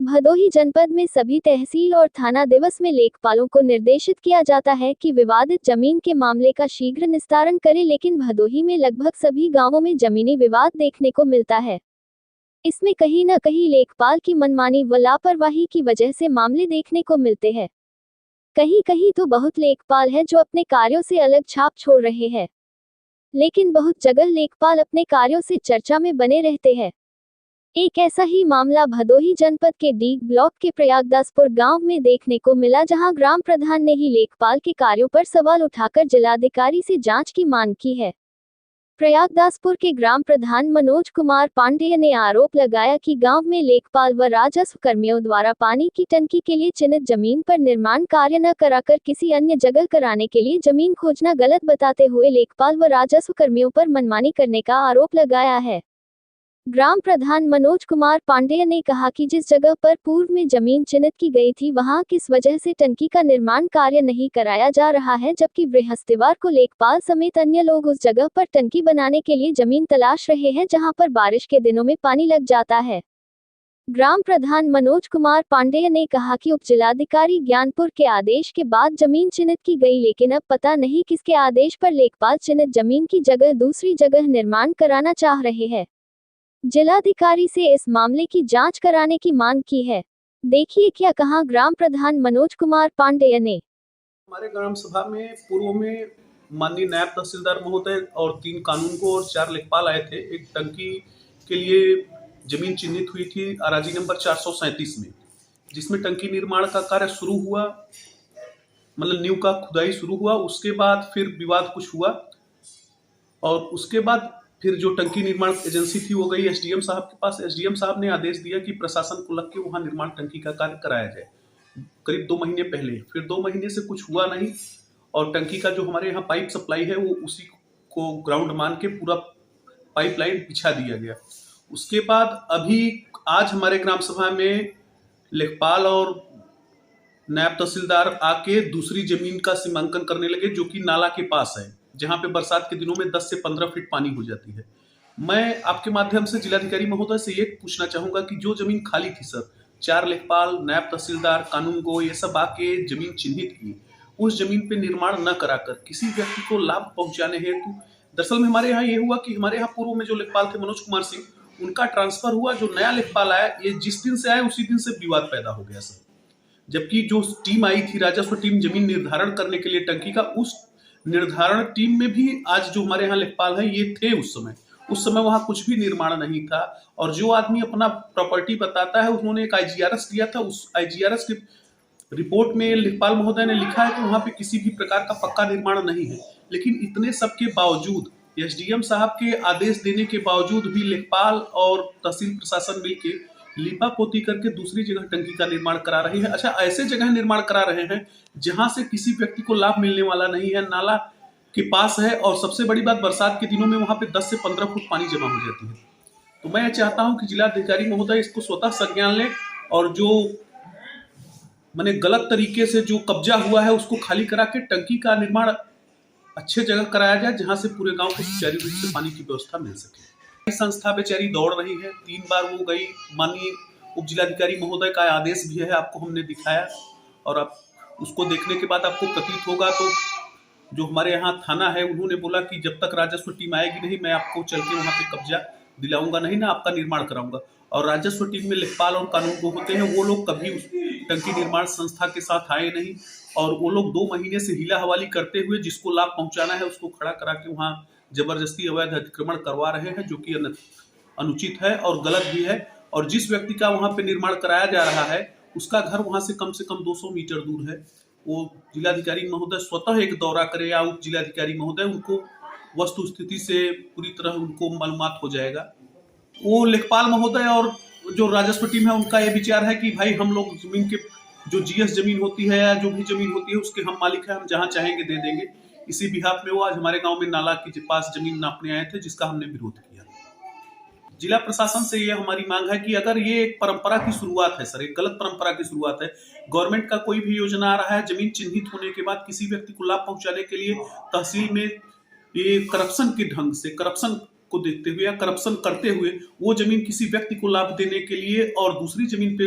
भदोही जनपद में सभी तहसील और थाना दिवस में लेखपालों को निर्देशित किया जाता है कि विवादित जमीन के मामले का शीघ्र निस्तारण करें, लेकिन भदोही में लगभग सभी गांवों में जमीनी विवाद देखने को मिलता है। इसमें कहीं न कहीं लेखपाल की मनमानी व लापरवाही की वजह से मामले देखने को मिलते हैं। कहीं कहीं तो बहुत लेखपाल है जो अपने कार्यों से अलग छाप छोड़ रहे हैं, लेकिन बहुत जगह लेखपाल अपने कार्यों से चर्चा में बने रहते हैं। एक ऐसा ही मामला भदोही जनपद के डीग ब्लॉक के प्रयागदासपुर गांव में देखने को मिला, जहां ग्राम प्रधान ने ही लेखपाल के कार्यों पर सवाल उठाकर जिलाधिकारी से जांच की मांग की है। प्रयागदासपुर के ग्राम प्रधान मनोज कुमार पांडेय ने आरोप लगाया कि गांव में लेखपाल व राजस्व कर्मियों द्वारा पानी की टंकी के लिए चिन्हित जमीन पर निर्माण कार्य न कराकर किसी अन्य जगह कराने के लिए जमीन खोजना गलत बताते हुए लेखपाल व राजस्व कर्मियों पर मनमानी करने का आरोप लगाया है। ग्राम प्रधान मनोज कुमार पांडेय ने कहा कि जिस जगह पर पूर्व में जमीन चिन्हित की गई थी, वहां किस वजह से टंकी का निर्माण कार्य नहीं कराया जा रहा है, जबकि बृहस्पतिवार को लेखपाल समेत अन्य लोग उस जगह पर टंकी बनाने के लिए जमीन तलाश रहे हैं, जहां पर बारिश के दिनों में पानी लग जाता है। ग्राम प्रधान मनोज कुमार पांडेय ने कहा कि उप जिलाधिकारी ज्ञानपुर के आदेश के बाद जमीन चिन्हित की गई, लेकिन अब पता नहीं किसके आदेश पर लेखपाल चिन्हित जमीन की जगह दूसरी जगह निर्माण कराना चाह रहे हैं। जिलाधिकारी से इस मामले की जांच कराने की मांग की है। देखिए क्या कहा ग्राम प्रधान मनोज कुमार पांडेय ने। हमारे ग्राम सभा में पूर्व में माननीय नायब तहसीलदार महोदय और 3 कानूनगो और 4 लेखपाल आए थे। एक टंकी के लिए जमीन चिन्हित हुई थी अराजी नंबर 437 में, जिसमें टंकी निर्माण का कार्य शुरू हुआ, मतलब नींव का खुदाई शुरू हुआ। उसके बाद फिर विवाद कुछ हुआ और उसके बाद फिर जो टंकी निर्माण एजेंसी थी वो गई एसडीएम साहब के पास। एसडीएम साहब ने आदेश दिया कि प्रशासन को लग के वहां निर्माण टंकी का कार्य कराया जाए, करीब 2 महीने पहले। फिर 2 महीने से कुछ हुआ नहीं और टंकी का जो हमारे यहाँ पाइप सप्लाई है वो उसी को ग्राउंड मान के पूरा पाइपलाइन बिछा दिया गया। उसके बाद अभी आज हमारे ग्राम सभा में लेखपाल और नायब तहसीलदार आके दूसरी जमीन का सीमांकन करने लगे, जो कि नाला के पास है, जहां पे बरसात के दिनों में 10 से 15 फीट पानी हो जाती है। मैं आपके माध्यम से जिलाधिकारी महोदय से ये पूछना चाहूंगा कि जो जमीन खाली थी सर, 4 लेखपाल, नायब तहसीलदार, कानूनगो ये सब आके जमीन चिन्हित की, उस जमीन पे निर्माण न कराकर किसी व्यक्ति को लाभ पहुंचाने हेतु, दरअसल में हमारे यहाँ ये हुआ कि हमारे यहाँ पूर्व में जो लेखपाल थे मनोज कुमार सिंह, उनका ट्रांसफर हुआ। जो नया लेखपाल आया, ये जिस दिन से आया उसी दिन से विवाद पैदा हो गया सर। जबकि जो टीम आई थी राजस्व टीम जमीन निर्धारण करने के लिए टंकी का, उस निर्धारण टीम में भी आज जो हमारे यहाँ लेखपाल हैं ये थे। उस समय वहां कुछ भी निर्माण नहीं था। और जो आदमी अपना प्रॉपर्टी बताता है, उन्होंने एक आईजीआरएस दिया था। उस आईजीआरएस की रिपोर्ट में लेखपाल महोदय ने लिखा है कि वहां पे किसी भी प्रकार का पक्का निर्माण नहीं है। लेकिन इतने सब के बावजूद, एसडीएम साहब के आदेश देने के बावजूद भी लेखपाल और तहसील प्रशासन मिलके लिपा पोती करके दूसरी जगह टंकी का निर्माण करा रही है। अच्छा, ऐसे जगह निर्माण करा रहे हैं जहां से किसी व्यक्ति को लाभ मिलने वाला नहीं है, नाला के पास है, और सबसे बड़ी बात, बरसात के दिनों में वहां पे 10 से 15 फुट पानी जमा हो जाती है। तो मैं चाहता हूं कि जिलाधिकारी महोदय इसको स्वतः संज्ञान लें और जो मैंने गलत तरीके से जो कब्जा हुआ है उसको खाली करा के टंकी का निर्माण अच्छे जगह कराया जाए, जहां से पूरे गांव को सुचारू रूप से पानी की व्यवस्था मिल सके। संस्था बेचारी दौड़ रही है, 3 बार वो गई, माननीय उप जिलाधिकारी महोदय का आदेश भी है, आपको हमने दिखाया। और आप उसको देखने के बाद आपको प्रतीत होगा, तो जो हमारे यहाँ थाना है उन्होंने बोला कि जब तक राजस्व टीम आएगी नहीं, मैं आपको चल के वहाँ पे कब्जा दिलाऊंगा नहीं, ना आपका निर्माण कराऊंगा। और राजस्व टीम में लेखपाल और कानूनगो होते हैं, वो लोग कभी उस टंकी निर्माण संस्था के साथ आए नहीं। और वो लोग 2 महीने से हीला हवाली करते हुए जिसको लाभ पहुंचाना है उसको खड़ा करा के वहाँ जबरदस्ती अवैध अतिक्रमण करवा रहे हैं, जो कि अनुचित है और गलत भी है। और जिस व्यक्ति का वहाँ पे निर्माण कराया जा रहा है उसका घर वहाँ से कम 200 मीटर दूर है। वो जिलाधिकारी महोदय स्वतः एक दौरा करे या उप जिलाधिकारी महोदय, उनको वस्तु स्थिति से पूरी तरह उनको मालूमात हो जाएगा। वो लेखपाल महोदय और जो राजस्व टीम है उनका ये विचार है कि भाई हम लोग जमीन के जो जीएस जमीन होती है या जो भी जमीन होती है उसके हम मालिक हैं, हम जहाँ चाहेंगे दे देंगे। इसी बिहाफ में वो आज हमारे गांव में नाला के पास जमीन नापने आए थे, जिसका हमने विरोध किया। जिला प्रशासन से ये हमारी मांग है कि अगर ये एक परंपरा की शुरुआत है सर, एक गलत परंपरा की शुरुआत है। गवर्नमेंट का कोई भी योजना आ रहा है, जमीन चिन्हित होने के बाद किसी व्यक्ति को लाभ पहुंचाने के लिए तहसील में ये करप्शन के ढंग से, करप्शन को देखते हुए या करप्शन करते हुए वो जमीन किसी व्यक्ति को लाभ देने के लिए और दूसरी जमीन पे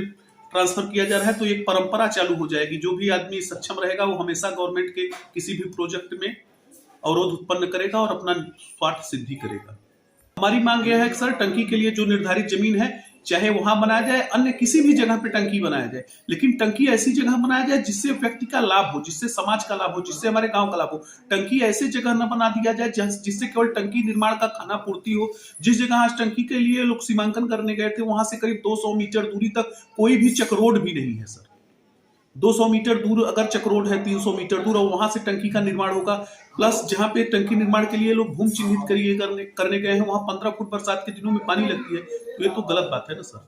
ट्रांसफर किया जा रहा है, तो एक परंपरा चालू हो जाएगी। जो भी आदमी सक्षम रहेगा वो हमेशा गवर्नमेंट के किसी भी प्रोजेक्ट में अवरोध उत्पन्न करेगा और अपना स्वार्थ सिद्धि करेगा। हमारी मांग यह है कि सर, टंकी के लिए जो निर्धारित जमीन है, चाहे वहां बनाया जाए, अन्य किसी भी जगह पे टंकी बनाया जाए, लेकिन टंकी ऐसी जगह बनाया जाए जिससे व्यक्ति का लाभ हो, जिससे समाज का लाभ हो, जिससे हमारे गांव का लाभ हो। टंकी ऐसी जगह न बना दिया जाए जिससे केवल टंकी निर्माण का खाना पूर्ति हो। जिस जगह आज टंकी के लिए लोग सीमांकन करने गए थे, वहां से करीब 200 मीटर दूरी तक कोई भी चक्रोड भी नहीं है सर। 200 मीटर दूर अगर चक्रोड है, 300 मीटर दूर, और वहां से टंकी का निर्माण होगा। प्लस जहां पे टंकी निर्माण के लिए लोग भूमि चिन्हित करने गए हैं, वहां 15 फुट बरसात के दिनों में पानी लगती है, तो ये तो गलत बात है ना सर।